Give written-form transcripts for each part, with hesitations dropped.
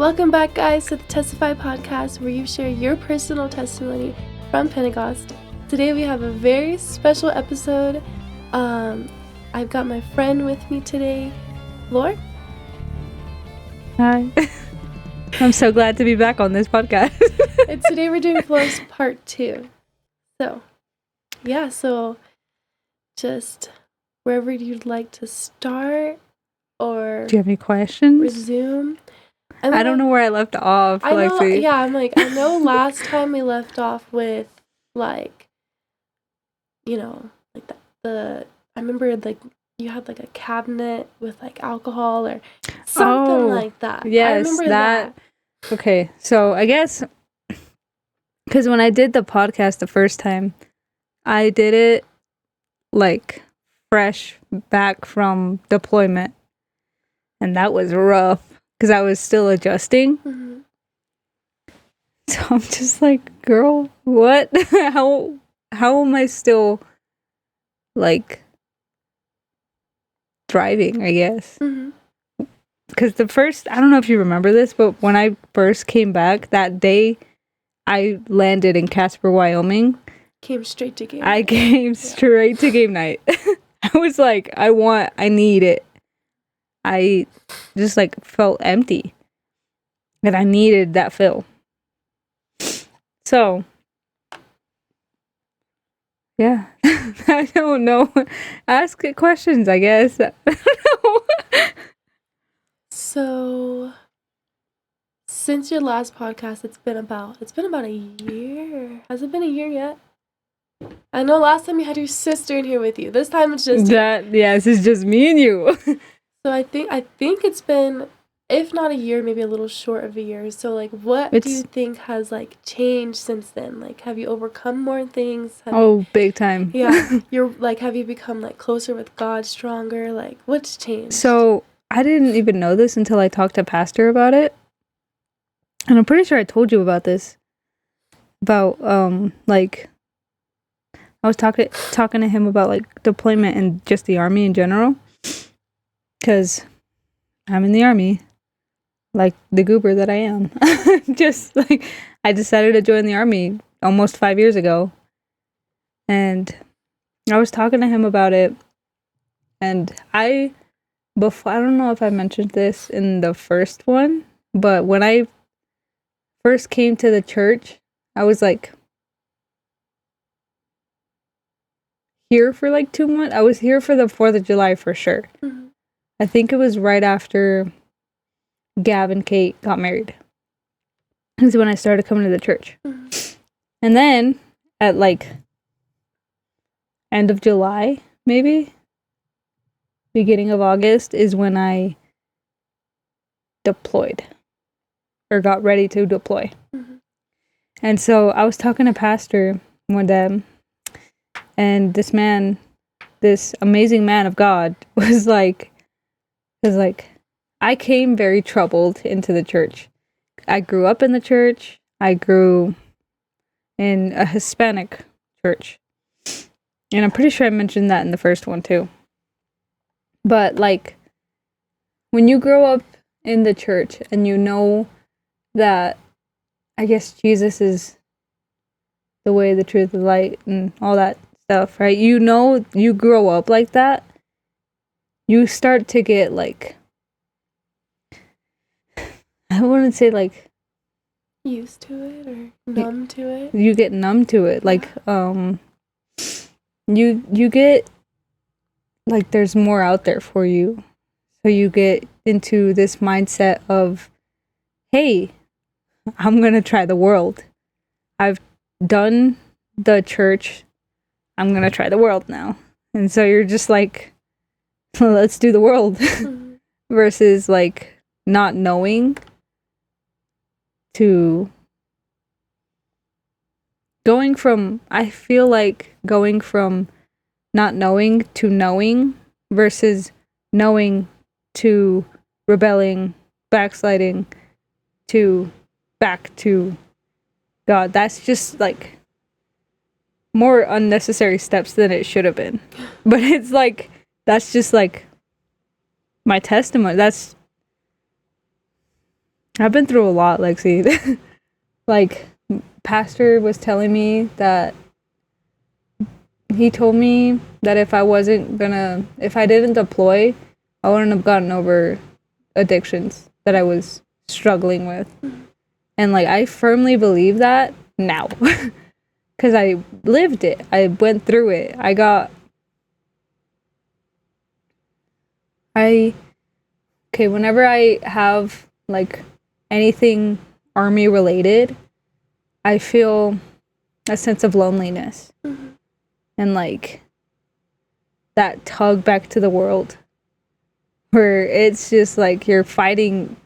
Welcome back, guys, to the Testify podcast, where you share your personal testimony from Pentecost. Today we have a very special episode. I've got my friend with me today, Flor. Hi. I'm so glad to be back on this podcast. And today we're doing Flor's part 2. So just wherever you'd like to start or do you have any questions? Resume. I don't know where I left off. I know last time we left off with I remember you had a cabinet with alcohol or something like that. Yes, I remember that. Okay, so I guess because when I did the podcast the first time, I did it fresh back from deployment, and that was rough because I was still adjusting. Mm-hmm. So I'm just like, girl, what? How am I still thriving, I guess? Because I don't know if you remember this, but when I first came back that day, I landed in Casper, Wyoming. Came straight to game night. I came straight to game night. I was like, I need it. I just felt empty. And I needed that fill. So, yeah. I don't know. Ask it questions, I guess. I don't know. So, since your last podcast, it's been about a year. Has it been a year yet? I know last time you had your sister in here with you. This time it's just Yes, it's just me and you. So I think it's been, if not a year, maybe a little short of a year. So what do you think has changed since then? Have you overcome more things? Big time. Yeah. You're have you become closer with God, stronger? What's changed? So I didn't even know this until I talked to Pastor about it. And I'm pretty sure I told you about this. About I was talking to him about deployment and just the Army in general. Because I'm in the Army. The goober that I am. Just I decided to join the Army almost 5 years ago. And I was talking to him about it. And I don't know if I mentioned this in the first one, but when I first came to the church, I was here for 2 months. I was here for the 4th of July for sure. Mm-hmm. I think it was right after Gav and Kate got married. This is when I started coming to the church. Mm-hmm. And then at end of July, maybe beginning of August is when I deployed or got ready to deploy. Mm-hmm. And so I was talking to Pastor one day, and this amazing man of God was I came very troubled into the church. I grew up in the church. I grew in a Hispanic church. And I'm pretty sure I mentioned that in the first one too. But when you grow up in the church and you know that, I guess, Jesus is the way, the truth, the light, and all that stuff, right? You know, you grow up like that. You start to get I wouldn't say used to it or numb to it. You get numb to it. You get there's more out there for you. So you get into this mindset of, hey, I'm going to try the world. I've done the church. I'm going to try the world now. And so you're just let's do the world. Mm-hmm. Versus not knowing to going from not knowing to knowing versus knowing to rebelling, backsliding, to back to God. That's just more unnecessary steps than it should have been. But it's that's just my testimony. I've been through a lot, Lexi. Like, pastor was telling me that he told me that if I didn't deploy, I wouldn't have gotten over addictions that I was struggling with. And like, I firmly believe that now. Because I lived it. I went through it. Whenever I have like anything army related, I feel a sense of loneliness. And like that tug back to the world where it's just like you're fighting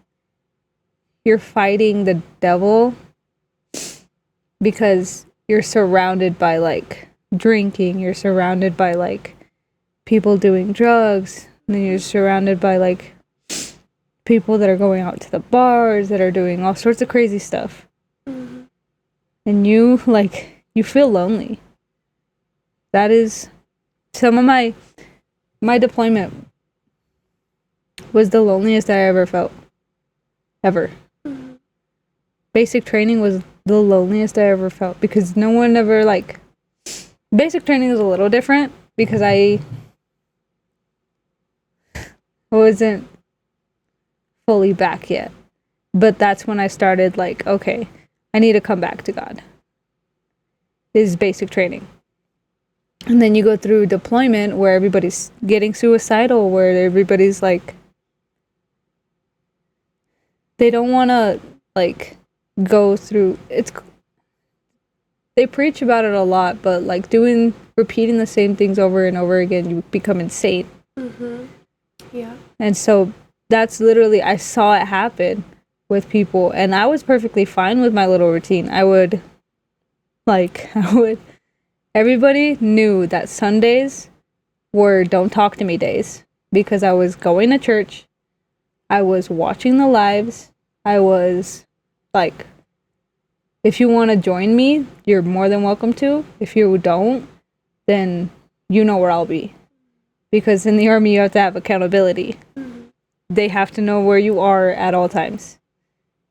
the devil because you're surrounded by like drinking, you're surrounded by like people doing drugs, and then you're surrounded by like people that are going out to the bars, that are doing all sorts of crazy stuff. And you feel lonely. That is some of my deployment was the loneliest I ever felt. Ever. Basic training was the loneliest I ever felt because no one ever like... Basic training is a little different because I wasn't fully back yet. But that's when I started like, okay, I need to come back to God. Is basic training. And then you go through deployment where everybody's getting suicidal, where everybody's like, they don't want to like go through it's. They preach about it a lot, but like repeating the same things over and over again, you become insane. Yeah. And so that's literally, I saw it happen with people, and I was perfectly fine with my little routine. Everybody knew that Sundays were don't talk to me days because I was going to church. I was watching the lives. I was like, if you want to join me, you're more than welcome to. If you don't, then you know where I'll be. Because in the Army, you have to have accountability. They have to know where you are at all times,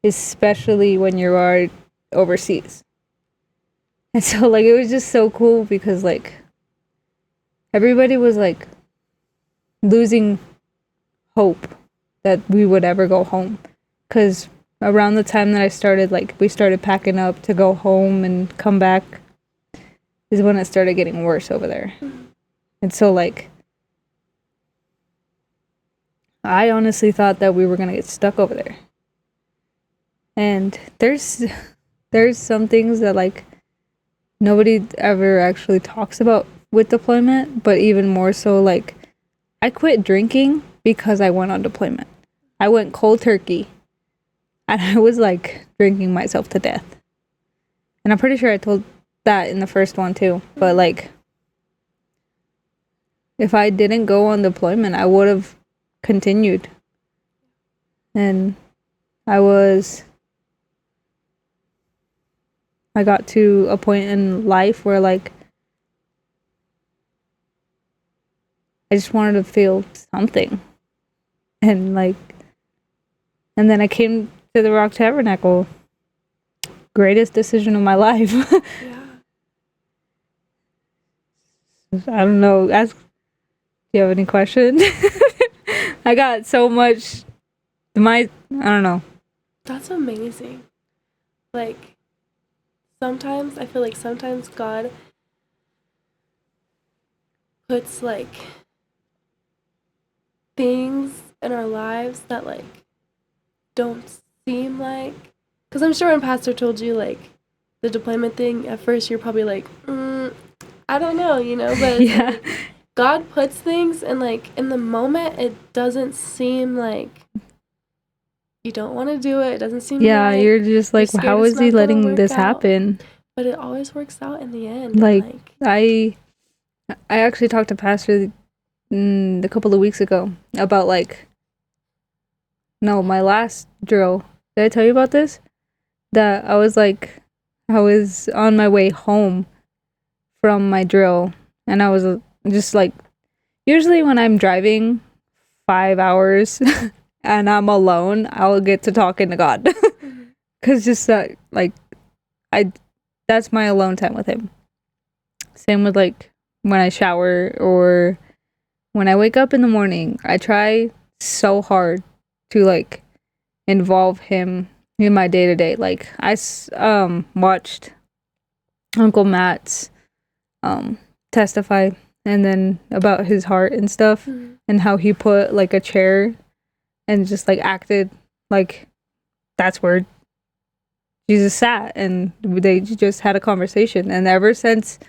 especially when you are overseas. And so, like, it was just so cool because, like, everybody was, like, losing hope that we would ever go home. Because around the time that I started, like, we started packing up to go home and come back is when it started getting worse over there. And so, like, I honestly thought that we were going to get stuck over there. And there's some things that, like, nobody ever actually talks about with deployment, but even more so, like, I quit drinking because I went on deployment. I went cold turkey, and I was, like, drinking myself to death. And I'm pretty sure I told that in the first one, too. But, like, if I didn't go on deployment, I would have continued. And I got to a point in life where, like, I just wanted to feel something. And, like, and then I came to the Rock Tabernacle. Greatest decision of my life. Yeah. I don't know. Do you have any questions? I got so much. I don't know. That's amazing. Like, sometimes I feel like sometimes God puts like things in our lives that like don't seem like, because I'm sure when Pastor told you like the deployment thing, at first you're probably like, I don't know, but Yeah. like, God puts things and like in the moment it doesn't seem like you don't want to do it. It doesn't seem right. You're just like, You're scared how it's is he not gonna letting work this out. happen? But it always works out in the end. Like, I actually talked to Pastor a couple of weeks ago about like, no, my last drill. Did I tell you about this? That I was on my way home from my drill, and I was just like, usually when I'm driving 5 hours and I'm alone, I'll get to talking to God. Because just that, like, that's my alone time with him. Same with, like, when I shower or when I wake up in the morning. I try so hard to, like, involve him in my day-to-day. Like, I watched Uncle Matt's Testify, and then about his heart and stuff, and how he put, like, a chair and just, like, acted like that's where Jesus sat, and they just had a conversation. And ever since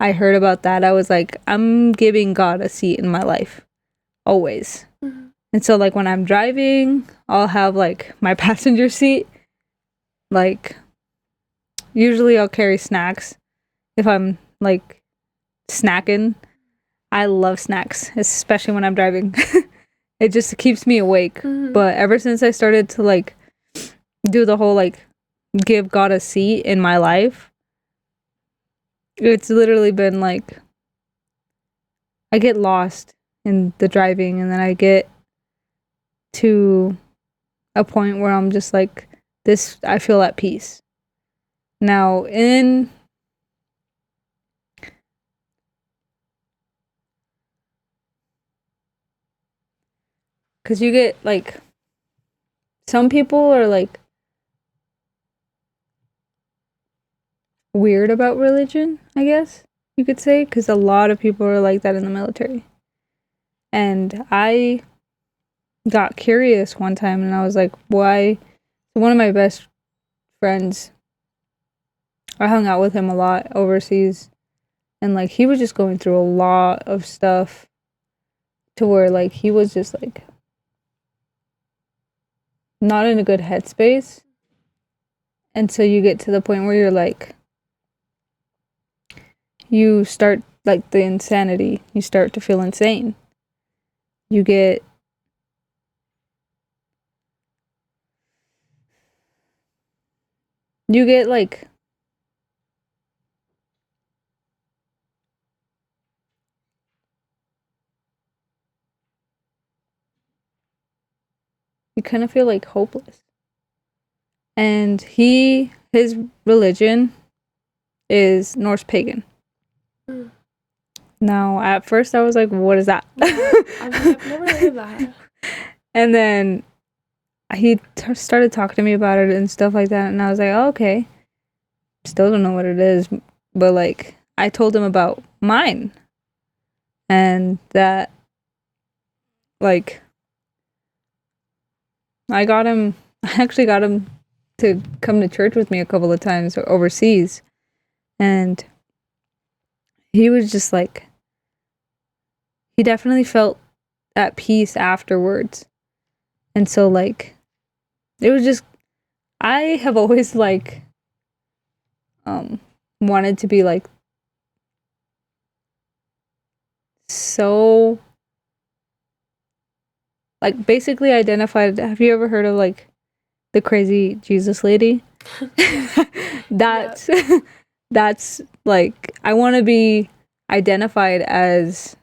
I heard about that, I was like, I'm giving God a seat in my life, always. And so, like, when I'm driving, I'll have, like, my passenger seat. Like, usually I'll carry snacks if I'm, like, snacking. I love snacks, especially when I'm driving. It just keeps me awake. But ever since I started to, like, do the whole, like, give God a seat in my life, it's literally been, like, I get lost in the driving, and then I get to a point where I'm just like, this, I feel at peace. Now, because you get, like, some people are, like, weird about religion, I guess you could say, because a lot of people are like that in the military. And I got curious one time, and I was like, why? One of my best friends, I hung out with him a lot overseas, and, like, he was just going through a lot of stuff to where, like, he was just, like, not in a good headspace. And so you get to the point where you're like, you start, like, the insanity, you start to feel insane. You get like, you kind of feel, like, hopeless. And his religion is Norse pagan. Now, at first I was like, what is that? I've never heard of that. And then he started talking to me about it and stuff like that, and I was like, oh, okay. Still don't know what it is, but, like, I told him about mine, and that, like, I actually got him to come to church with me a couple of times overseas, and he was just like, he definitely felt at peace afterwards. And so, like, it was just, I have always, like, wanted to be, like, so, like, basically identified. Have you ever heard of, like, the crazy Jesus lady? That's that's, like, I want to be identified as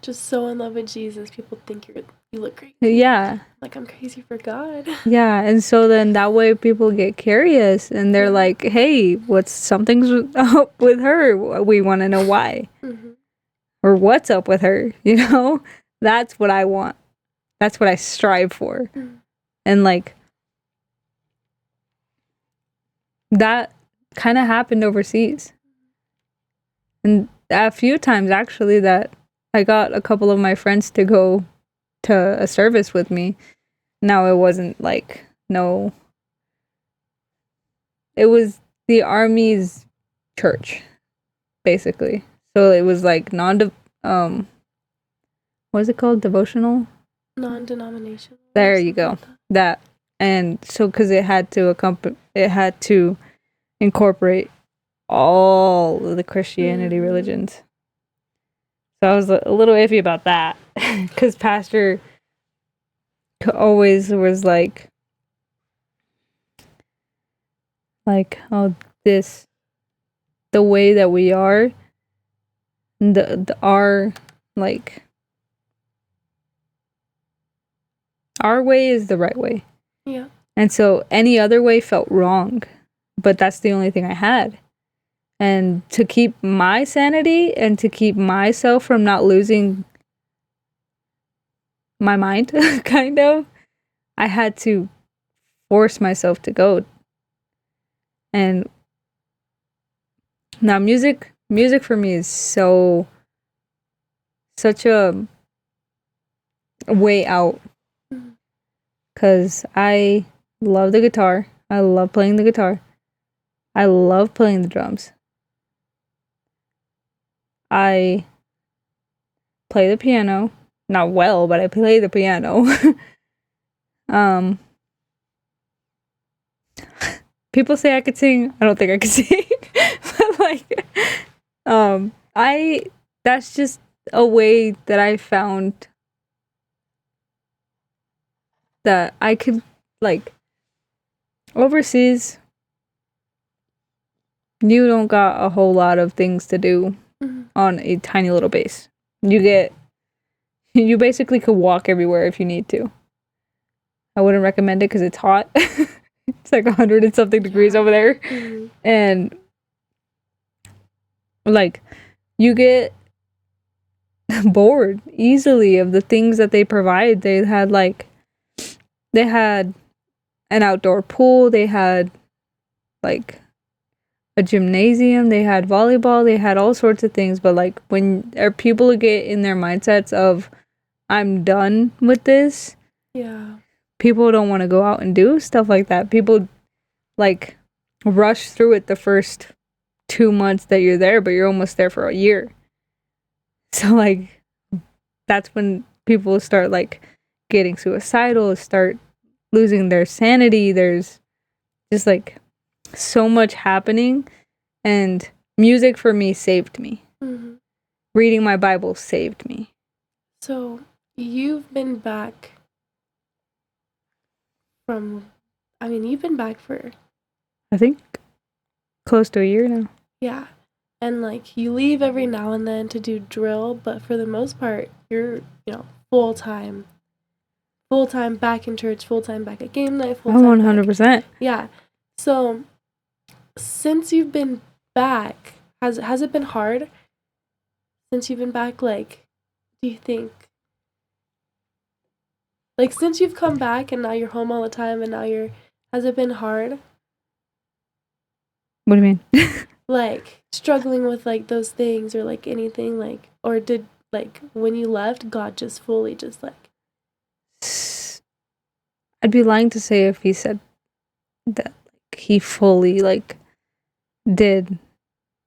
just so in love with Jesus. People think you look crazy. Yeah. Like, I'm crazy for God. Yeah, and so then that way people get curious, and they're like, hey, something's up with her. We want to know why. Or what's up with her, you know? That's what I want. That's what I strive for. And, like, that kind of happened overseas. And a few times, actually, that I got a couple of my friends to go to a service with me. Now, it wasn't, like, no... It was the Army's church, basically. So it was, like, what is it called? Devotional? Non-denominational. There you go. That. And so, because it had to incorporate all of the Christianity religions. So I was a little iffy about that, because Pastor always was like, oh, the way that we are, our, like, Our way is the right way. Yeah. And so any other way felt wrong. But that's the only thing I had. And to keep my sanity and to keep myself from not losing my mind, kind of, I had to force myself to go. And now music for me is such a way out. Because I love the guitar. I love playing the guitar. I love playing the drums. I play the piano. Not well, but I play the piano. People say I could sing. I don't think I could sing. But that's just a way that I found that I could, like, overseas, you don't got a whole lot of things to do on a tiny little base. You basically could walk everywhere if you need to. I wouldn't recommend it because it's hot. It's like 100 and something degrees over there. Mm-hmm. And like, you get bored easily of the things that they provide. They had an outdoor pool. They had like a gymnasium. They had volleyball. They had all sorts of things. But like, when people get in their mindsets of, I'm done with this. Yeah. People don't want to go out and do stuff like that. People like rush through it the first 2 months that you're there, but you're almost there for a year. So like, that's when people start like getting suicidal, start losing their sanity. There's just like so much happening, and music for me saved me. Mm-hmm. Reading my Bible saved me. So you've been back you've been back for, I think, close to a year now. Yeah. And like, you leave every now and then to do drill, but for the most part, you're, full-time back in church, full-time back at game night, full-time 100%. Back. Yeah. So since you've been back, has it been hard since you've been back? Like, do you think, like, since you've come back and now you're home all the time and has it been hard? What do you mean? Like, struggling with like those things, or like anything, like, or did, like, when you left, God just fully just like, I'd be lying to say if he said that like, he fully like did,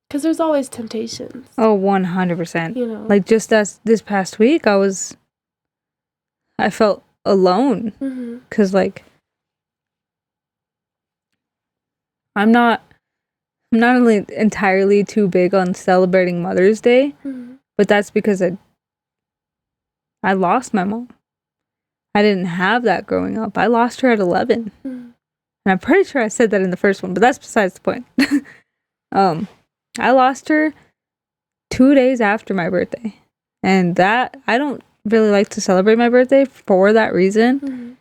because there's always temptations. Oh, 100%. Like, just this past week, I felt alone because like I'm not only entirely too big on celebrating Mother's Day, but that's because I lost my mom. I didn't have that growing up. I lost her at 11. And I'm pretty sure I said that in the first one, but that's besides the point. I lost her 2 days after my birthday. And that, I don't really like to celebrate my birthday for that reason.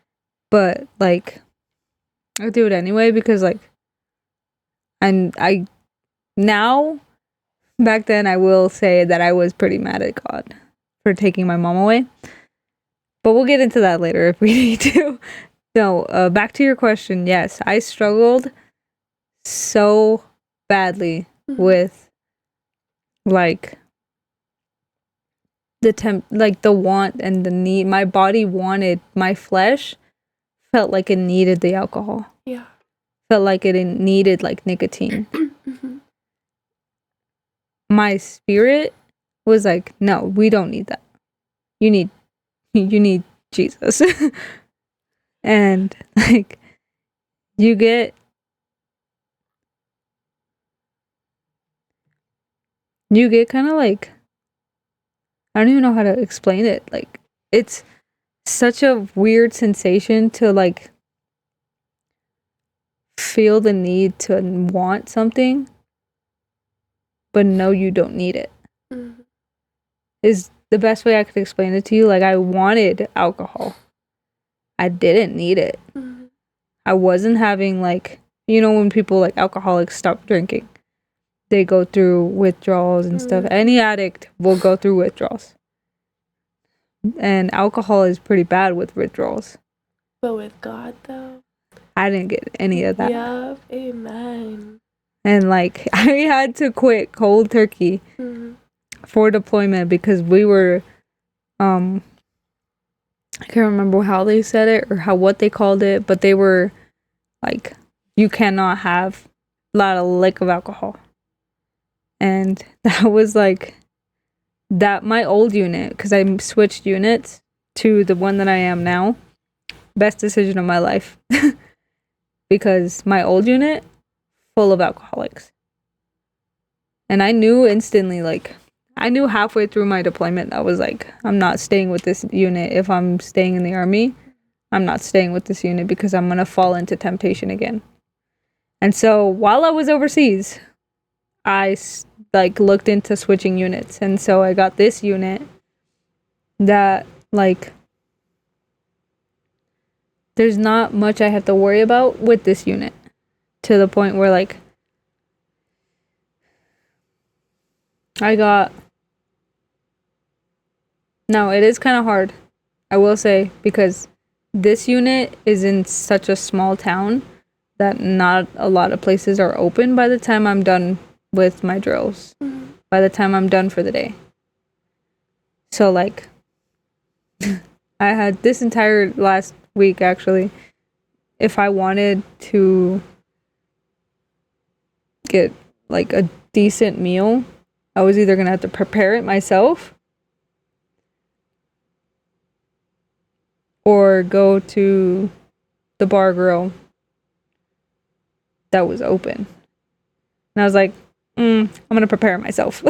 But like, I do it anyway because like, I now, back then, I will say that I was pretty mad at God for taking my mom away. But we'll get into that later if we need to. No, back to your question. Yes, I struggled so badly with like the want and the need. My body wanted, my flesh felt like it needed the alcohol. Yeah. Felt like it needed like nicotine. My spirit was like, no, we don't need that. You need Jesus. And like, you get kind of like, I don't even know how to explain it. Like, it's such a weird sensation to like feel the need to want something, but no, you don't need it. Is the best way I could explain it to you. Like, I wanted alcohol. I didn't need it. Mm-hmm. I wasn't having like, when people like alcoholics stop drinking, they go through withdrawals and stuff. Any addict will go through withdrawals. And alcohol is pretty bad with withdrawals. But with God, though, I didn't get any of that. Yeah, amen. And like, I had to quit cold turkey for deployment because we were, I can't remember how they said it or what they called it, but they were like, you cannot have a lot of lick of alcohol. And that was like, that my old unit, because I switched units to the one that I am now, best decision of my life. Because my old unit, full of alcoholics. And I knew instantly, like, I knew halfway through my deployment, I was like, I'm not staying with this unit. If I'm staying in the Army, I'm not staying with this unit because I'm going to fall into temptation again. And so while I was overseas, I like looked into switching units. And so I got this unit that like, there's not much I have to worry about with this unit, to the point where like, no, it is kind of hard, I will say, because this unit is in such a small town that not a lot of places are open by the time I'm done with my drills, by the time I'm done for the day. So like, I had this entire last week, actually, if I wanted to get like a decent meal, I was either gonna have to prepare it myself or go to the bar grill that was open. And I was like, I'm gonna prepare it myself.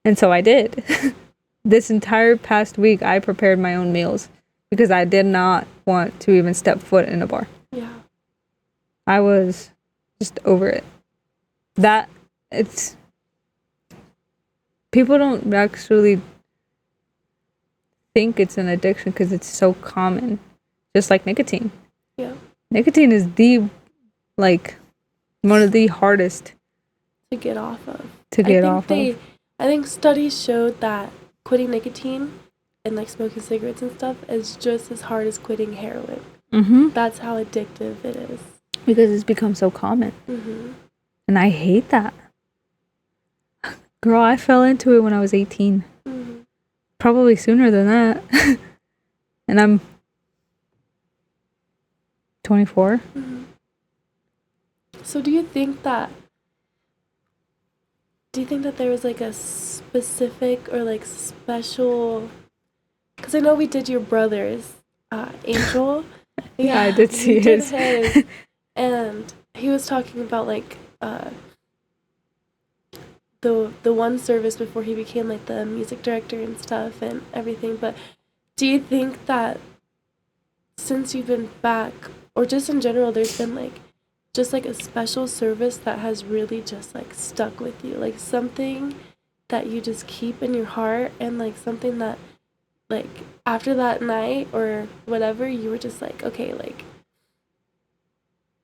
And so I did. This entire past week, I prepared my own meals because I did not want to even step foot in a bar. Yeah. I was just over it. People don't actually think it's an addiction because it's so common, just like nicotine. Yeah. Nicotine is one of the hardest to get off of. I think studies showed that quitting nicotine and like smoking cigarettes and stuff is just as hard as quitting heroin. That's how addictive it is. Because it's become so common. And I hate that. Girl, I fell into it when I was 18. Probably sooner than that. And I'm 24. So do you think that there was like a specific or like special, because I know we did your brother's Angel. Yeah, I did see his. And he was talking about like the one service before he became like the music director and stuff and everything. But do you think that since you've been back, or just in general, there's been like just like a special service that has really just like stuck with you, like something that you just keep in your heart, and like something that like after that night or whatever, you were just like, okay, like,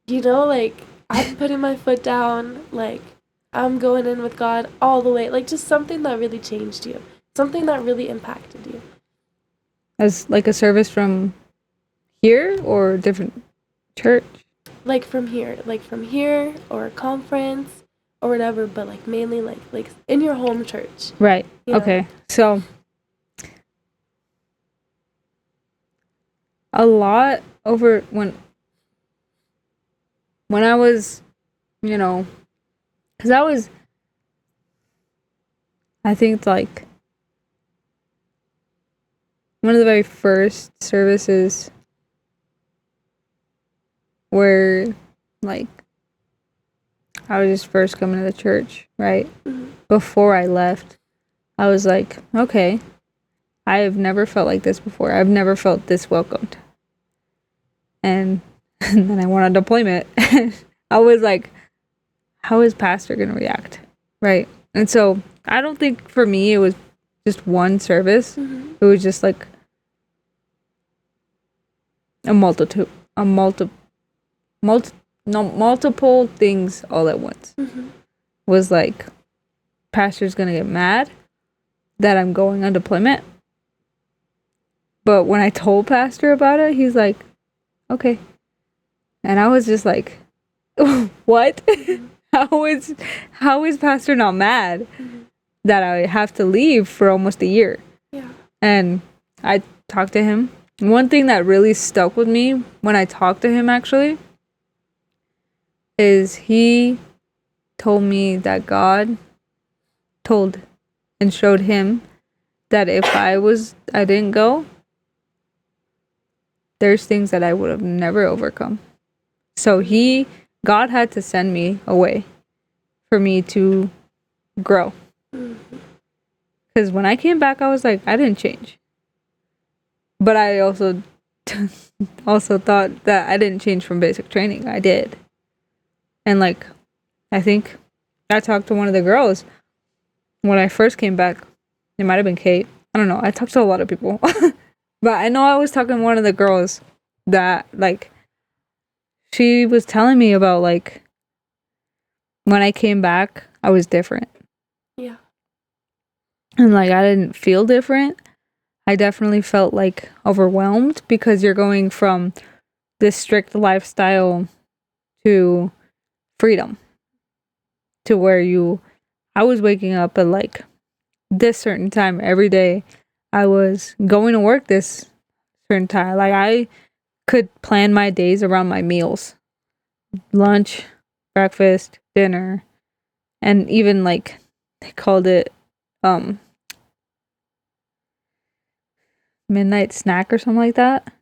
like I'm putting my foot down, like I'm going in with God all the way, like just something that really changed you, something that really impacted you. As like a service from here or different church? Like from here or a conference or whatever, but like mainly like in your home church. Right. Okay. So a lot over when I was, because I think like one of the very first services where like I was just first coming to the church, right? Before I left, I was like, okay, I have never felt like this before. I've never felt this welcomed. And then I went on deployment. I was like, how is pastor going to react? Right. And so I don't think for me it was just one service. It was just like a multitude, a multiple things all at once. Was like, pastor's gonna get mad that I'm going on deployment. But when I told pastor about it, he's like, okay. And I was just like, what? how is pastor not mad that I have to leave for almost a year? Yeah. And I talked to him. One thing that really stuck with me when I talked to him actually is he told me that God told and showed him that if I didn't go, there's things that I would have never overcome. So God had to send me away for me to grow. Because when I came back, I was like, I didn't change. But I also thought that I didn't change from basic training. I did. And like, I think I talked to one of the girls when I first came back. It might have been Kate. I don't know. I talked to a lot of people. But I know I was talking to one of the girls that, like, she was telling me about, like, when I came back, I was different. Yeah. And, like, I didn't feel different. I definitely felt, like, overwhelmed because you're going from this strict lifestyle to freedom. To where I was waking up at, like, this certain time every day. I was going to work this certain time. Like, I could plan my days around my meals. Lunch, breakfast, dinner, and even, like, they called it midnight snack or something like that,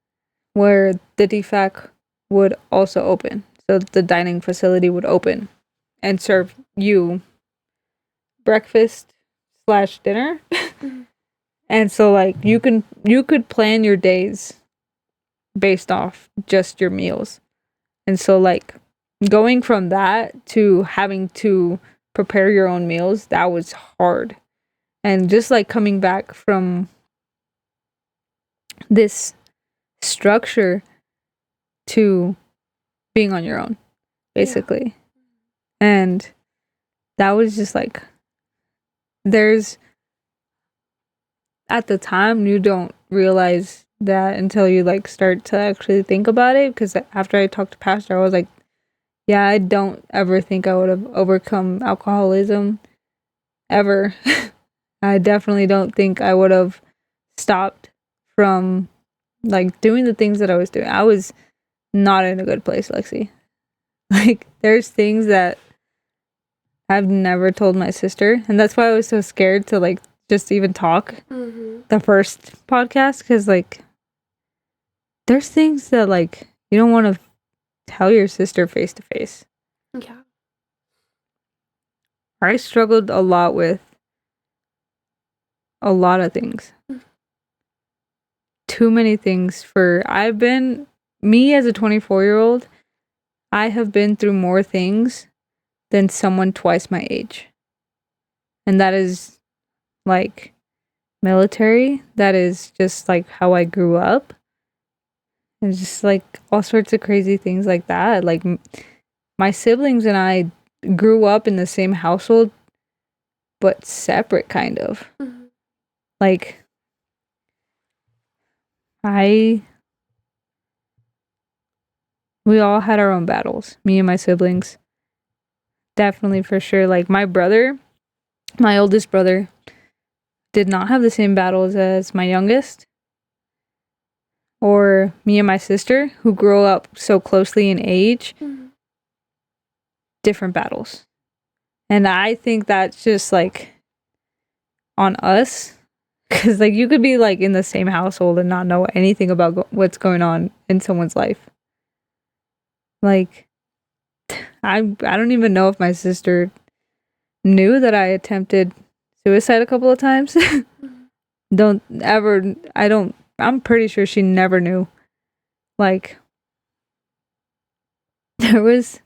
where the DFAC would also open. So the dining facility would open and serve you breakfast / dinner. And so, like, you could plan your days based off just your meals. And so, like, going from that to having to prepare your own meals, that was hard. And just, like, coming back from this structure to being on your own, basically. Yeah. And that was just, like, at the time, you don't realize that until you, like, start to actually think about it. Because after I talked to Pastor, I was like, yeah, I don't ever think I would have overcome alcoholism ever. I definitely don't think I would have stopped from, like, doing the things that I was doing. I was not in a good place, Lexi. Like, there's things that I've never told my sister, and that's why I was so scared to, like, just even talk the first podcast, because, like, there's things that, like, you don't want to tell your sister face to face. Yeah. I struggled a lot with a lot of things. Too many things me as a 24-year-old, I have been through more things than someone twice my age. And that is, like, military. That is just, like, how I grew up. And just, like, all sorts of crazy things like that. Like, my siblings and I grew up in the same household, but separate, kind of. Like, we all had our own battles, me and my siblings. Definitely, for sure. Like, my oldest brother, did not have the same battles as my youngest. Or me and my sister, who grew up so closely in age. Different battles. And I think that's just, like, on us. Because, like, you could be, like, in the same household and not know anything about what's going on in someone's life. Like, I don't even know if my sister knew that I attempted suicide a couple of times. I'm pretty sure she never knew. Like, there's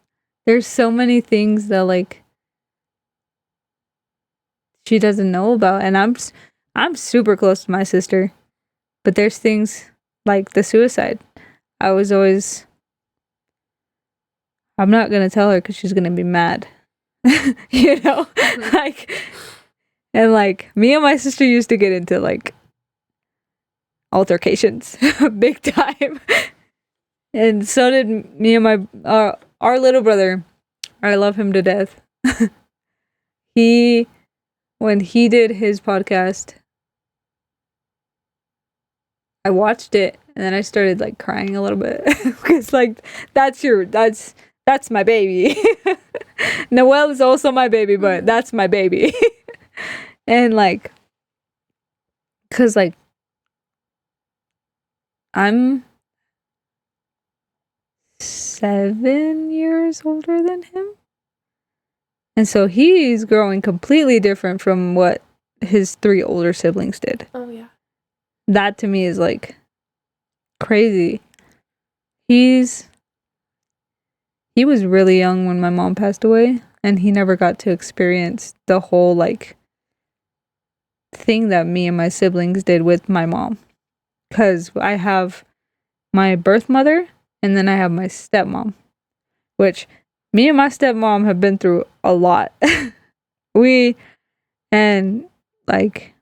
so many things that, like, she doesn't know about, and I'm super close to my sister, but there's things like the suicide. I was always, I'm not gonna tell her because she's gonna be mad. You know, like, and like me and my sister used to get into like altercations, big time. And so did me and my our little brother. I love him to death. He, when he did his podcast, I watched it and then I started like crying a little bit because like that's my baby. Noelle is also my baby, but that's my baby. And like, cause like I'm 7 years older than him. And so he's growing completely different from what his 3 older siblings did. Oh, yeah. That to me is like crazy. He was really young when my mom passed away, and he never got to experience the whole like thing that me and my siblings did with my mom. Because I have my birth mother and then I have my stepmom, which me and my stepmom have been through a lot. And like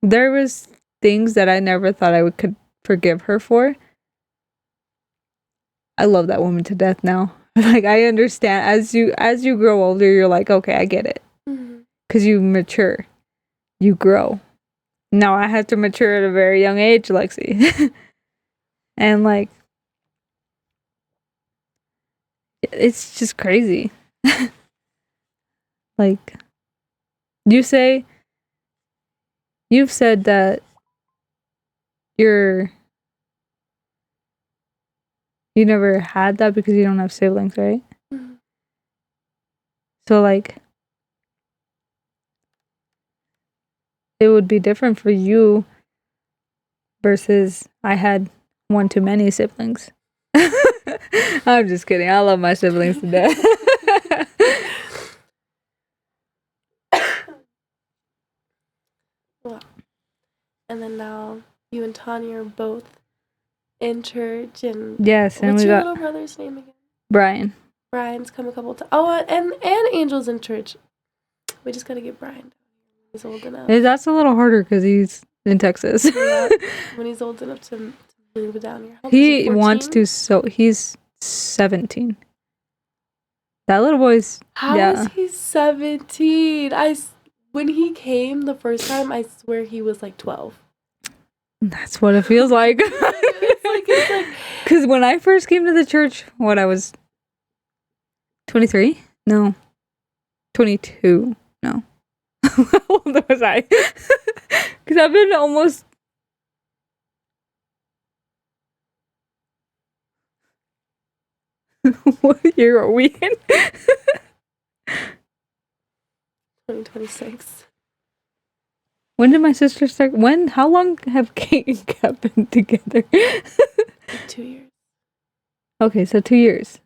there was things that I never thought I could forgive her for. I love that woman to death now. Like I understand as you grow older, you're like, okay, I get it. Because you mature, you grow. Now I had to mature at a very young age, Lexi. And like it's just crazy. Like you've said that you never had that because you don't have siblings, right? Mm-hmm. So like it would be different for you versus I had one too many siblings. I'm just kidding. I love my siblings to death. Wow. And then now you and Tanya are both in church, and yes, and what's we your got little brother's name again? Brian. Brian's come a couple times. Oh, and Angel's in church. We just gotta get Brian. He's old enough. That's a little harder because he's in Texas. Yeah, when he's old enough to move down here. He wants to, so he's 17. That little boy's, How is he 17? When he came the first time, I swear he was like 12. That's what it feels like. It's like because when I first came to the church, I was 23? No. 22. No. How old was I? Because I've been almost... What year are we in? 2026. When did my sister start? How long have Kate and Kat been together? Like 2 years. Okay, so 2 years.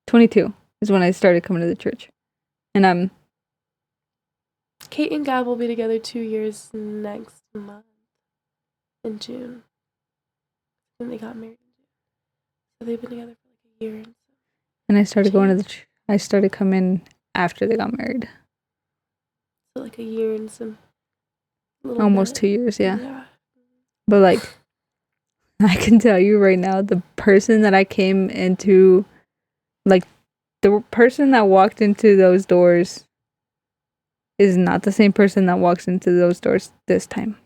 22 is when I started coming to the church. And Kate and Gab will be together 2 years next month. In June. When they got married. So they've been together for like a year. And I started going to I started coming after they got married. So like a year and some... Almost 2 years, yeah. But like, I can tell you right now, the person that I came into, like, the person that walked into those doors is not the same person that walks into those doors this time.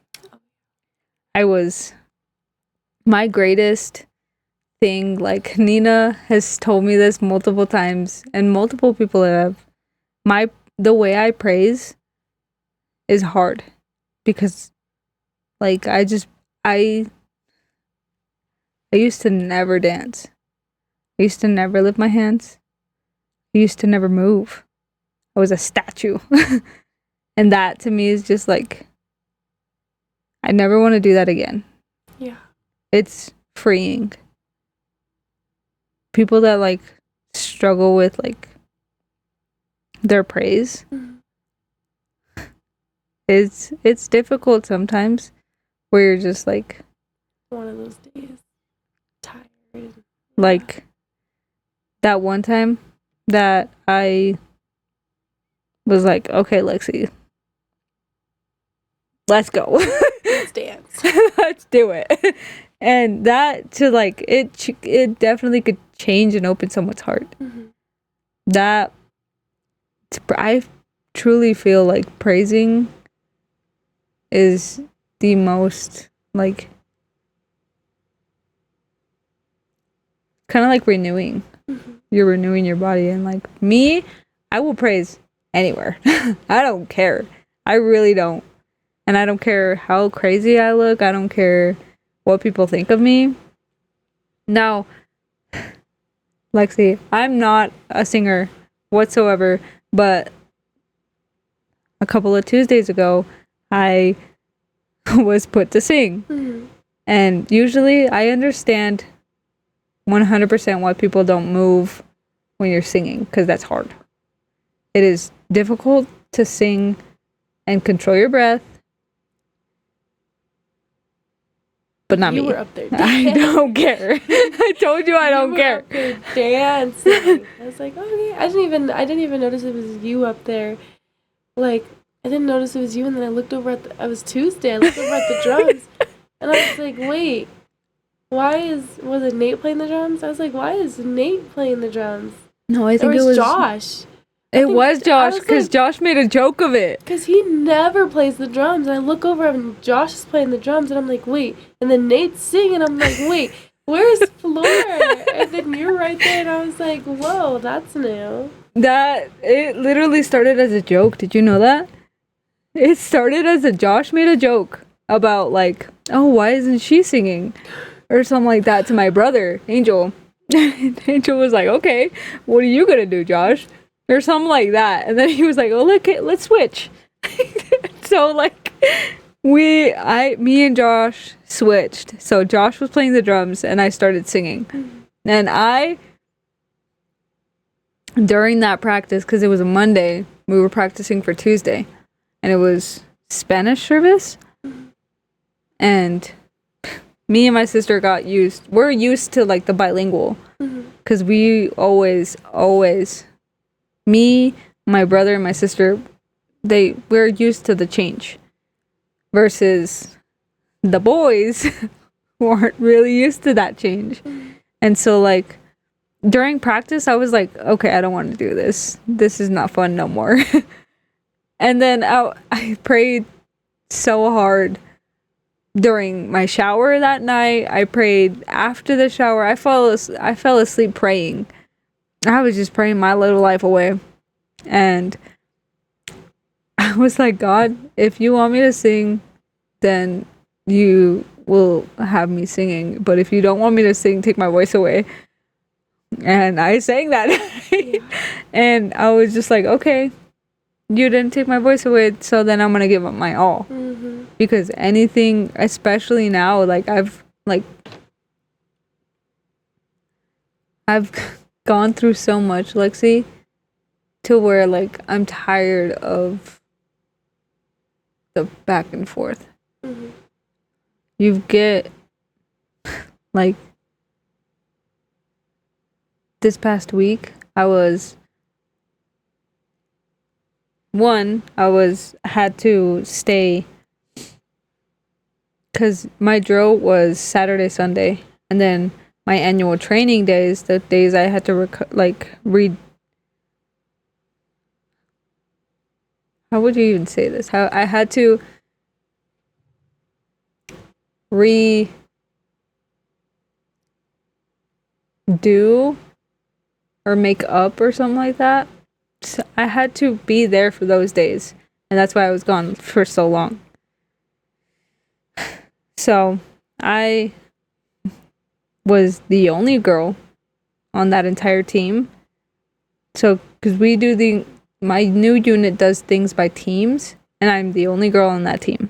My greatest thing, like, Nina has told me this multiple times, and multiple people have, the way I praise is hard. Because, like, I used to never dance. I used to never lift my hands. I used to never move. I was a statue. And that to me is just like, I never want to do that again. Yeah. It's freeing. People that like struggle with like their praise. Mm-hmm. It's difficult sometimes where you're just like, one of those days, tired. Like that one time that I was like, okay, Lexi, let's go. Let's dance. Let's do it. And that to like it definitely could change and open someone's heart. Mm-hmm. That I truly feel like praising is the most like kind of like renewing. Mm-hmm. You're renewing your body, and like me, I will praise anywhere. I don't care. I really don't. And I don't care how crazy I look. I don't care what people think of me. Now, Lexi, I'm not a singer whatsoever, but a couple of Tuesdays ago, I was put to sing. Mm-hmm. And usually I understand 100% why people don't move when you're singing, because that's hard. It is difficult to sing and control your breath, but not You me. were up there I don't care. I told you I don't care. You were up there dancing. I was like, okay. I didn't even notice it was you up there. Like, I didn't notice it was you, and then I looked over at I was Tuesday. I looked over at the drums, and I was like, wait, was it Nate playing the drums? I was like, why is Nate playing the drums? No, I think Or it was Josh. It was Josh, because like, Josh made a joke of it. Because he never plays the drums. And I look over and Josh is playing the drums, and I'm like, wait. And then Nate's singing, I'm like, wait, where's Flor? And then you're right there, and I was like, whoa, that's new. It literally started as a joke. Did you know that? It started as Josh made a joke about like, oh, why isn't she singing? Or something like that to my brother, Angel. Angel was like, okay, what are you gonna do, Josh? Or something like that. And then he was like, oh, let's switch. So like me and Josh switched. So Josh was playing the drums and I started singing. And during that practice, because it was a Monday, we were practicing for Tuesday, and it was Spanish service. And me and my sister we're used to like the bilingual, because we always, me, my brother, and my sister, we're used to the change, versus the boys who aren't really used to that change. And so like during practice, I was like, okay, I don't want to do this. This is not fun no more. And then I prayed so hard during my shower that night. I prayed after the shower. I fell asleep praying. I was just praying my little life away. And I was like, God, if you want me to sing, then you will have me singing. But if you don't want me to sing, take my voice away. And I sang that night. And I was just like, okay, you didn't take my voice away, so then I'm going to give up my all. Mm-hmm. Because anything, especially now, like I've gone through so much, Lexi, to where like I'm tired of the back and forth. Mm-hmm. You get like this past week, I had to stay because my drill was Saturday, Sunday, and then my annual training days, the days I had to read. How would you even say this? How I had to redo or make up or something like that. So I had to be there for those days, and that's why I was gone for so long. So I was the only girl on that entire team. So because my new unit does things by teams, and I'm the only girl on that team.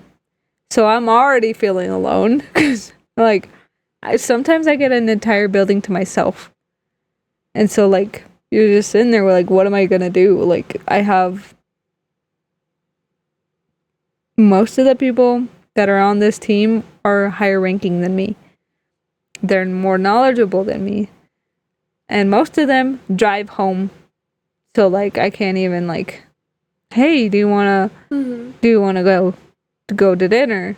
So I'm already feeling alone because like sometimes I get an entire building to myself. And so like you're just sitting there, like, what am I gonna do? Like I have most of the people that are on this team are higher ranking than me. They're more knowledgeable than me. And most of them drive home. So like I can't even like, hey, do you wanna go to dinner?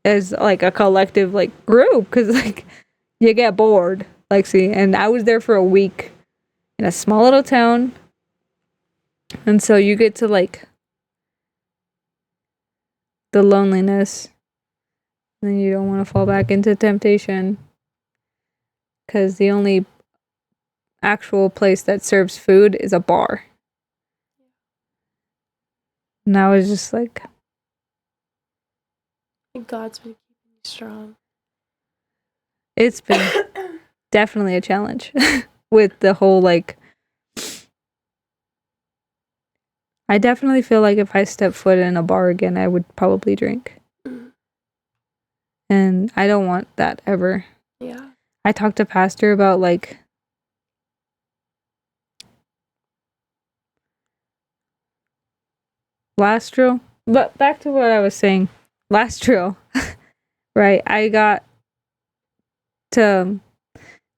As like a collective like group, because like you get bored. Like, see, and I was there for a week in a small little town, and so you get to like the loneliness, and then you don't want to fall back into temptation, because the only actual place that serves food is a bar. And I was just like, God's been keeping you strong. it's been definitely a challenge with the whole like, I definitely feel like if I step foot in a bar again, I would probably drink. And I don't want that ever. Yeah. I talked to Pastor about like last drill. But back to what I was saying. Last drill. Right. I got to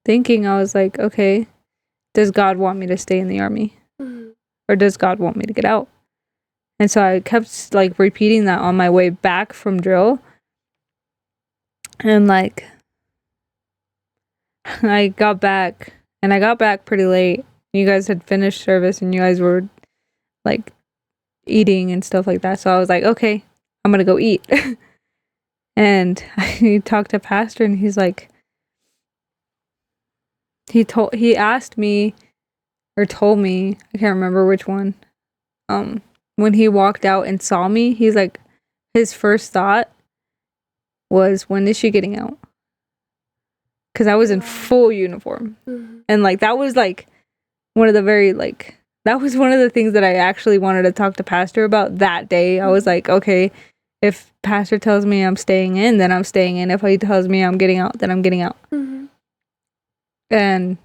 thinking, I was like, okay, does God want me to stay in the army? Or does God want me to get out? And so I kept like repeating that on my way back from drill. And like I got back pretty late. You guys had finished service and you guys were like eating and stuff like that. So I was like, okay, I'm gonna go eat. And I talked to Pastor and he's like, he asked me or told me, I can't remember which one. When he walked out and saw me, he's like, his first thought was, when is she getting out? Because I was in full uniform. And like that was like one of the very like, that was one of the things that I actually wanted to talk to Pastor about that day. I was like, okay, if Pastor tells me I'm staying in, then I'm staying in. If he tells me I'm getting out, then I'm getting out. And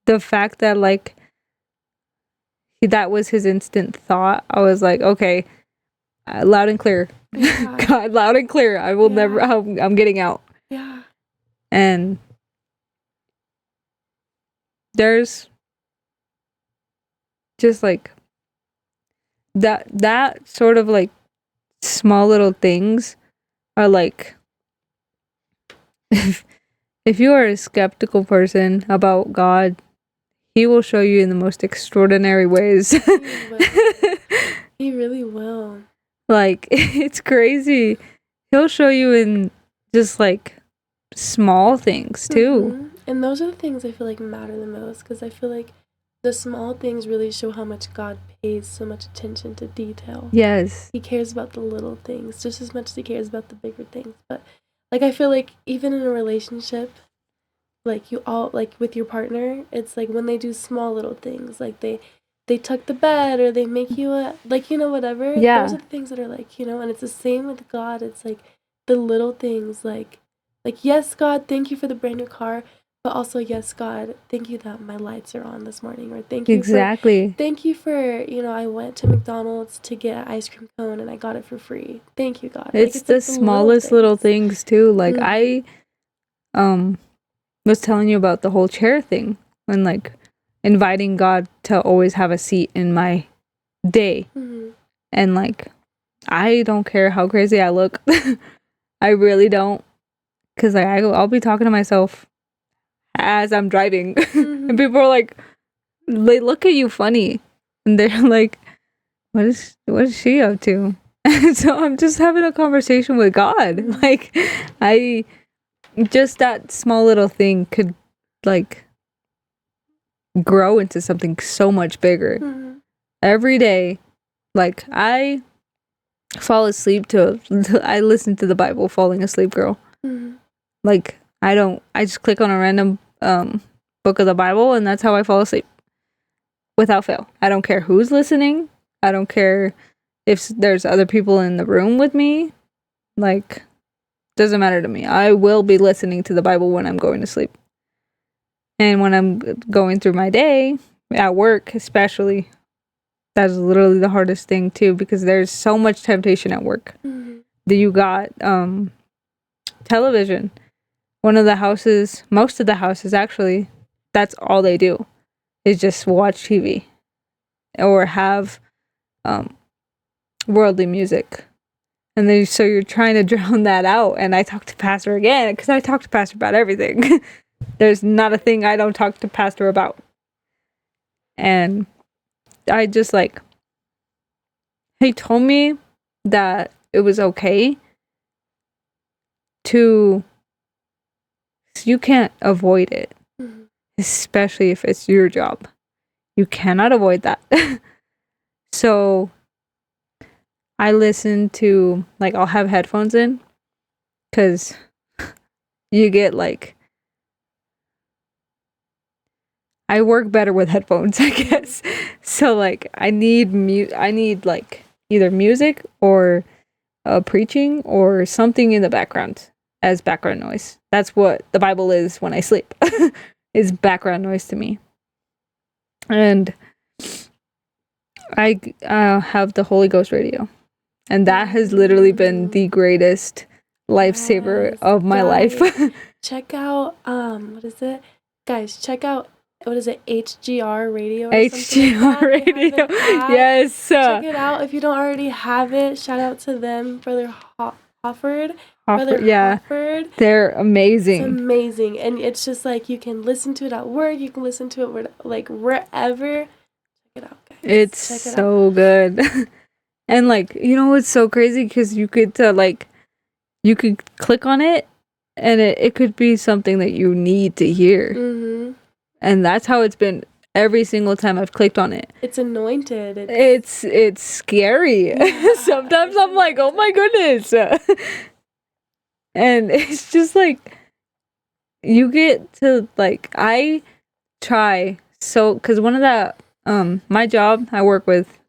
the fact that like that was his instant thought, I was like, okay, loud and clear. Yeah. God, loud and clear. I will never, I'm getting out. Yeah. And there's just like that sort of like small little things are like, if you are a skeptical person about God, he will show you in the most extraordinary ways. He really will. Like, it's crazy. He'll show you in just like small things too. And those are the things I feel like matter the most, because I feel like the small things really show how much God pays so much attention to detail. Yes. He cares about the little things just as much as he cares about the bigger things. But like, I feel like even in a relationship, like you all, like with your partner, it's like when they do small little things, like they tuck the bed or they make you a, like, you know, whatever. Yeah. Those are the things that are like, you know, and it's the same with God. It's like the little things, like, yes, God, thank you for the brand new car, but also, yes, God, thank you that my lights are on this morning, or thank you for, you know, I went to McDonald's to get an ice cream cone and I got it for free. Thank you, God. It's, like, the smallest little things too. Like I was telling you about the whole chair thing, and like inviting God to always have a seat in my day. And like, I don't care how crazy I look. I really don't. Because like I'll be talking to myself as I'm driving. And people are like, they look at you funny. And they're like, what is she up to? And so I'm just having a conversation with God. Like, just that small little thing could like grow into something so much bigger. Every day, like I fall asleep I listen to the Bible falling asleep, girl. Like I just click on a random book of the Bible and that's how I fall asleep without fail. I don't care who's listening. I don't care if there's other people in the room with me. Like, doesn't matter to me. I will be listening to the Bible when I'm going to sleep. And when I'm going through my day, at work especially, that's literally the hardest thing too, because there's so much temptation at work. That you got television. Most of the houses actually, that's all they do, is just watch TV or have worldly music. And then so you're trying to drown that out. And I talked to Pastor again, because I talk to Pastor about everything. There's not a thing I don't talk to Pastor about. And I just like, he told me that it was okay to, you can't avoid it, especially if it's your job. You cannot avoid that. So I listen to, like, I'll have headphones in, because you get like, I work better with headphones, I guess. So like I need like either music or preaching or something in the background as background noise. That's what the Bible is when I sleep. Is background noise to me. And I have the Holy Ghost radio, and that has literally been the greatest lifesaver of my life. Check out what is it, guys? Check out, what is it, HGR radio? Or HGR radio, yes. Check it out if you don't already have it. Shout out to them, Brother Hofford. Yeah, Hofford. They're amazing. It's amazing, and it's just like you can listen to it at work. You can listen to it like wherever. Check it out, guys. It's so good. And like, you know, it's so crazy because you could like, you could click on it, and it could be something that you need to hear. And that's how it's been every single time I've clicked on it. It's anointed. It's scary. Yeah, sometimes I'm like, oh my goodness. And it's just like, you get to like, I try so, because one of the my job, I work with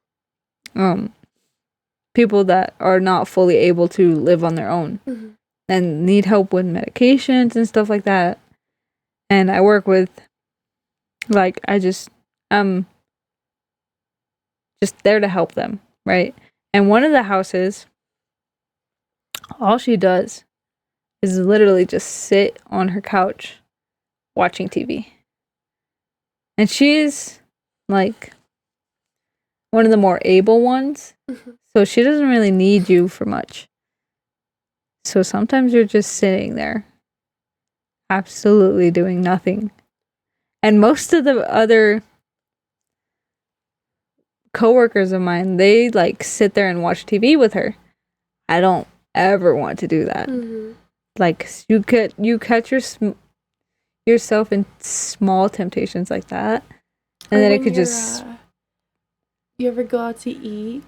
people that are not fully able to live on their own and need help with medications and stuff like that. And I work with, like, just there to help them, right? And one of the houses, all she does is literally just sit on her couch watching TV. And she's like one of the more able ones. So she doesn't really need you for much. So sometimes you're just sitting there, absolutely doing nothing. And most of the other coworkers of mine, they like sit there and watch TV with her. I don't ever want to do that. Like, you catch yourself in small temptations like that, and then it could just. You ever go out to eat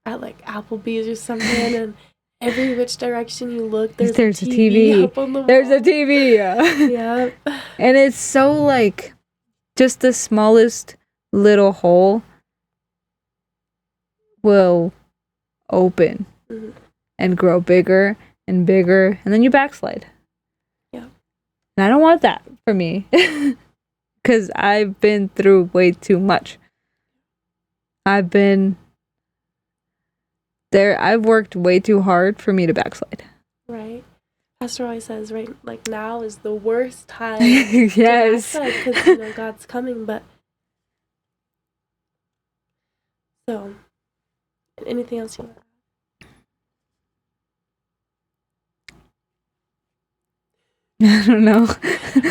at like Applebee's or something, and every which direction you look, there's a TV up on the wall. There's a TV. Yeah. And it's so like, just the smallest little hole will open and grow bigger and bigger, and then you backslide. Yeah. And I don't want that for me, because I've been through way too much. I've been there. I've worked way too hard for me to backslide. Right. Pastor always says, right, like now is the worst time. Yes. Because, you know, God's coming. But so, anything else you want to add? I don't know.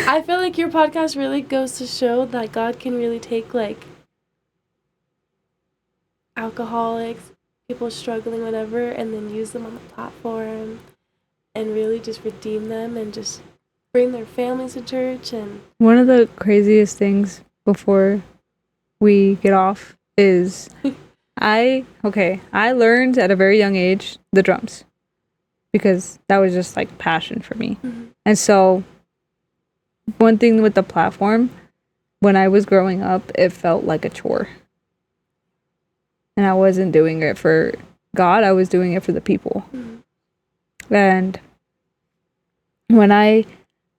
I feel like your podcast really goes to show that God can really take like alcoholics, people struggling, whatever, and then use them on the platform and really just redeem them and just bring their families to church. And one of the craziest things before we get off is I learned at a very young age the drums, because that was just like passion for me. And so one thing with the platform, when I was growing up, it felt like a chore. And I wasn't doing it for God, I was doing it for the people. And when I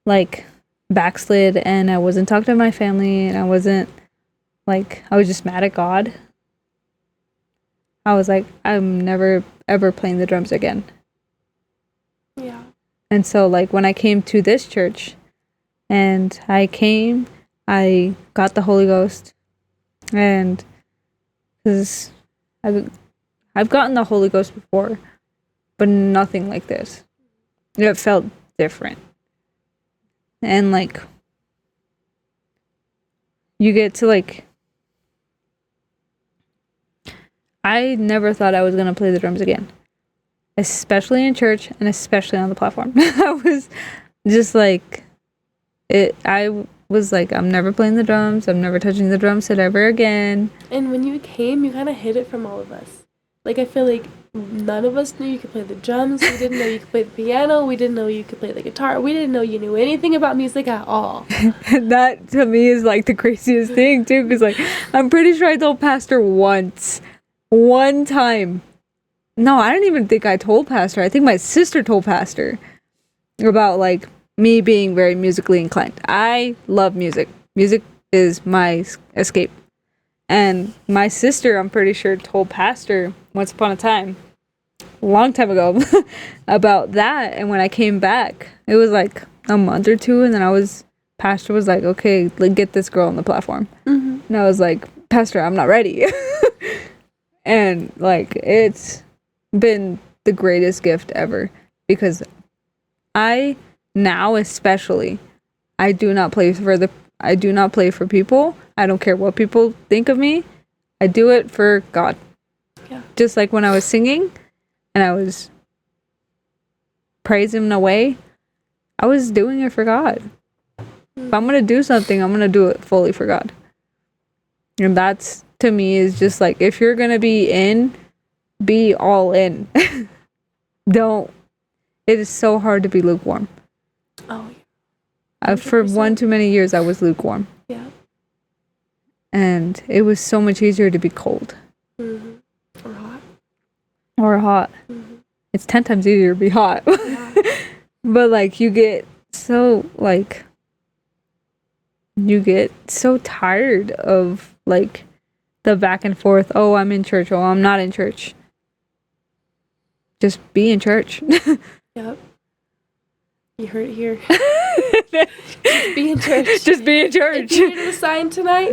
like backslid and I wasn't talking to my family and I wasn't like, I was just mad at God, I was like, I'm never ever playing the drums again. Yeah. And so like when I came to this church, and I came I got the Holy Ghost, and because I've gotten the Holy Ghost before, but nothing like this. It felt different. And like you get to like I never thought I was gonna play the drums again. Especially in church and especially on the platform. I was just like I was like, I'm never playing the drums, I'm never touching the drum set ever again. And when you came, you kinda hid it from all of us. Like, I feel like none of us knew you could play the drums. We didn't know you could play the piano. We didn't know you could play the guitar. We didn't know you knew anything about music at all. And that, to me, is, like, the craziest thing, too. Because, like, I'm pretty sure I told Pastor once. One time. No, I don't even think I told Pastor. I think my sister told Pastor about, like, me being very musically inclined. I love music. Music is my escape. And my sister, I'm pretty sure, told Pastor once upon a time, a long time ago, about that. And when I came back, it was like a month or two. And then Pastor was like, okay, get this girl on the platform. Mm-hmm. And I was like, Pastor, I'm not ready. And like, it's been the greatest gift ever. Because now especially, I do not play for people. I don't care what people think of me. I do it for God. Yeah. Just like when I was singing and I was praising Him away, I was doing it for God. If I'm going to do something, I'm going to do it fully for God. And that's, to me, is just like, if you're going to be in, be all in. It is so hard to be lukewarm. Oh, yeah. For one too many years, I was lukewarm. Yeah. And it was so much easier to be cold. Mm-hmm. Or hot. Mm-hmm. It's 10 times easier to be hot. Yeah. But like you get so tired of like the back and forth. Oh, I'm in church. Oh, I'm not in church. Just be in church. Yep. You heard it here. Just be in church. Just be in church. If you needed a sign tonight,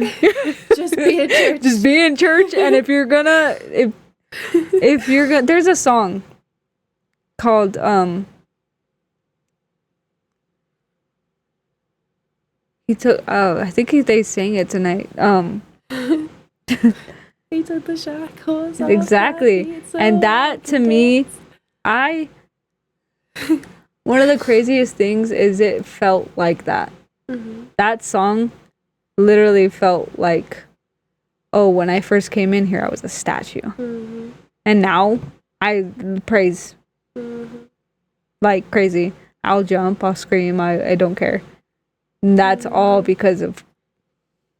just be in church. Just be in church. And if you're gonna, there's a song called, I think they sang it tonight. He took the shackles off. Exactly. So and that to me, one of the craziest things is it felt like that. Mm-hmm. That song literally felt like, oh, when I first came in here, I was a statue. Mm-hmm. And now I praise like crazy. I'll jump, I'll scream, I don't care. And that's all because of...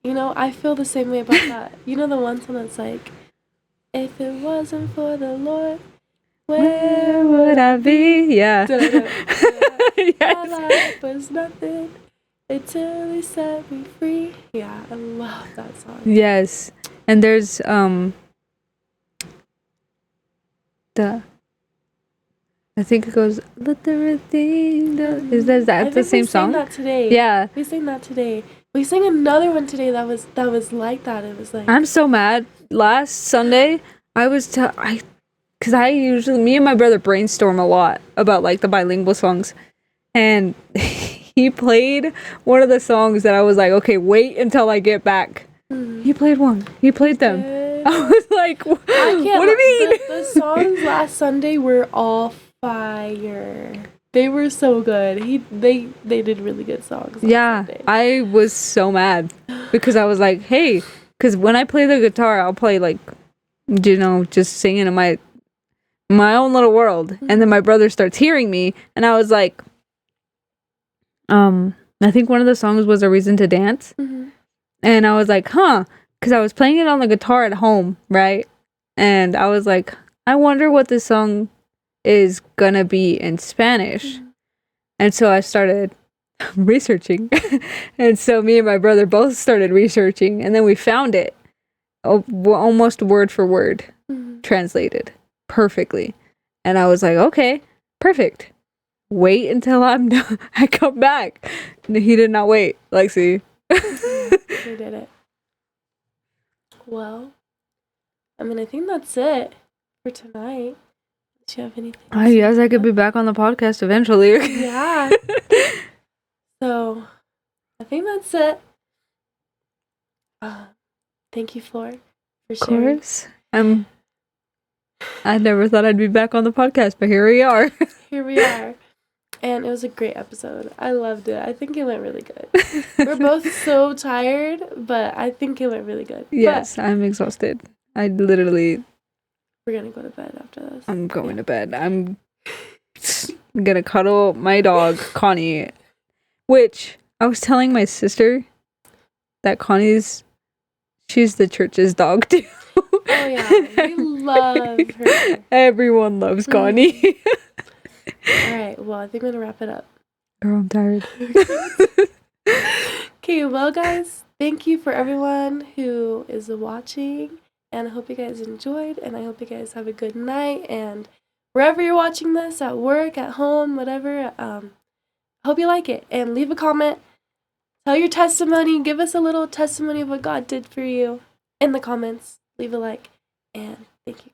You know, I feel the same way about that. You know the one song that's like, if it wasn't for the Lord, where would I be? Yeah. Yes. My life was nothing until He set me free. Yeah, I love that song. Yes. And there's I think it goes, let the redeemed. Is that the same song? We sang that today. Yeah. We sang that today. We sang another one today that was like that. It was like, I'm so mad. Last Sunday, because I usually, me and my brother brainstorm a lot about like the bilingual songs. And he played one of the songs that I was like, okay, wait until I get back. Mm. He played one. He played them. I was like, what do you mean? The songs last Sunday were all fire. They were so good. They did really good songs. Yeah, Sunday. I was so mad because I was like, hey, because when I play the guitar, I'll play like, just singing in my own little world. Mm-hmm. And then my brother starts hearing me, and I was like, I think one of the songs was A Reason to Dance. Mm-hmm. And I was like, because I was playing it on the guitar at home, right? And I was like, I wonder what this song is gonna be in Spanish. Mm-hmm. And so I started researching. And so me and my brother both started researching, and then we found it almost word for word, translated perfectly. And I was like, okay, perfect. Wait until I'm done. I come back. And he did not wait. Like, see. We did it. Well, I mean, I think that's it for tonight. Do you have anything? I guess I could be back on the podcast eventually. Yeah. So, I think that's it. Thank you, Flor, for sharing. Of course. I never thought I'd be back on the podcast, but here we are. Here we are. And it was a great episode. I loved it. I think it went really good. We're both so tired, but I think it went really good. Yes, but I'm exhausted. I literally... We're going to go to bed after this. I'm going to bed. I'm going to cuddle my dog, Connie, which I was telling my sister that she's the church's dog too. Oh, yeah. We love her. Everyone loves Connie. All right. Well, I think I'm going to wrap it up. Girl, I'm tired. Okay, well, guys, thank you for everyone who is watching. And I hope you guys enjoyed. And I hope you guys have a good night. And wherever you're watching this, at work, at home, whatever, hope you like it. And leave a comment. Tell your testimony. Give us a little testimony of what God did for you in the comments. Leave a like. And thank you.